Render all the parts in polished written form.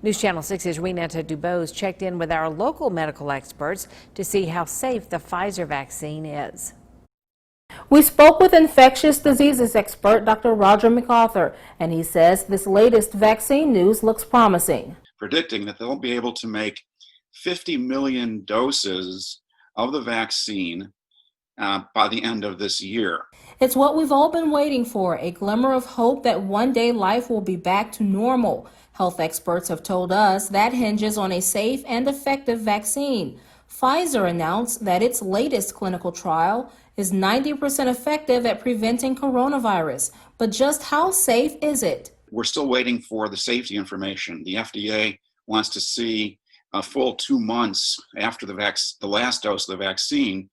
News Channel 6's Renata Dubose checked in with our local medical experts to see how safe the Pfizer vaccine is. We spoke with infectious diseases expert Dr. Rodger MacArthur, and he says this latest vaccine news looks promising. Predicting that they'll be able to make 50 million doses of the vaccine by the end of this year. It's what we've all been waiting for, a glimmer of hope that one day life will be back to normal. Health experts have told us that hinges on a safe and effective vaccine. Pfizer announced that its latest clinical trial is 90% effective at preventing coronavirus. But just how safe is it? We're still waiting for the safety information. The FDA wants to see a full 2 months after the last dose of the vaccine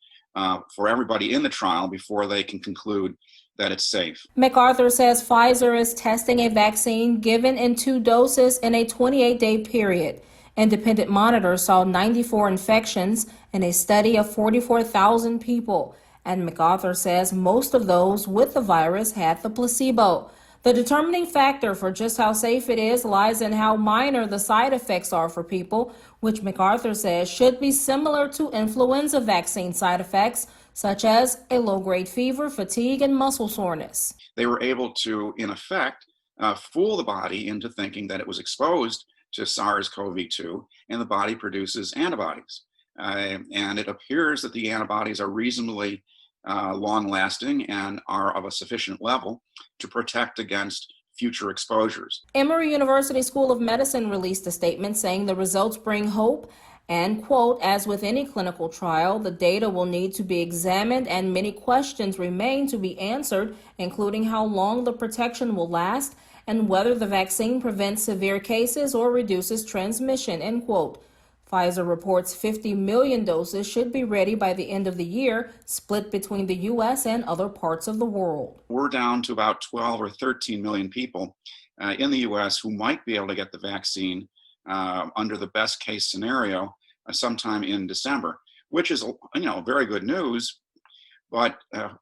for everybody in the trial before they can conclude that it's safe. MacArthur says Pfizer is testing a vaccine given in 2 doses in a 28-day period. Independent monitors saw 94 infections in a study of 44,000 people. And MacArthur says most of those with the virus had the placebo. The determining factor for just how safe it is lies in how minor the side effects are for people, which MacArthur says should be similar to influenza vaccine side effects, such as a low-grade fever, fatigue, and muscle soreness. They were able to, in effect, fool the body into thinking that it was exposed to SARS-CoV-2, and the body produces antibodies. And it appears that the antibodies are reasonably long-lasting and are of a sufficient level to protect against future exposures. Emory University School of Medicine released a statement saying the results bring hope and, quote, as with any clinical trial, the data will need to be examined and many questions remain to be answered, including how long the protection will last and whether the vaccine prevents severe cases or reduces transmission, end quote. Pfizer reports 50 million doses should be ready by the end of the year, split between the U.S. and other parts of the world. We're down to about 12 or 13 million people in the U.S. who might be able to get the vaccine under the best case scenario sometime in December, which is very good news. But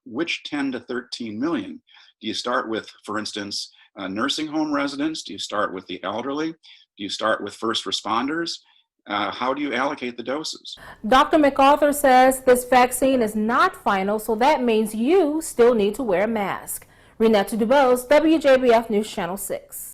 which 10 to 13 million? Do you start with, for instance, nursing home residents? Do you start with the elderly? Do you start with first responders? How do you allocate the doses? Dr. MacArthur says this vaccine is not final, so that means you still need to wear a mask. Renata Dubose, WJBF News Channel 6.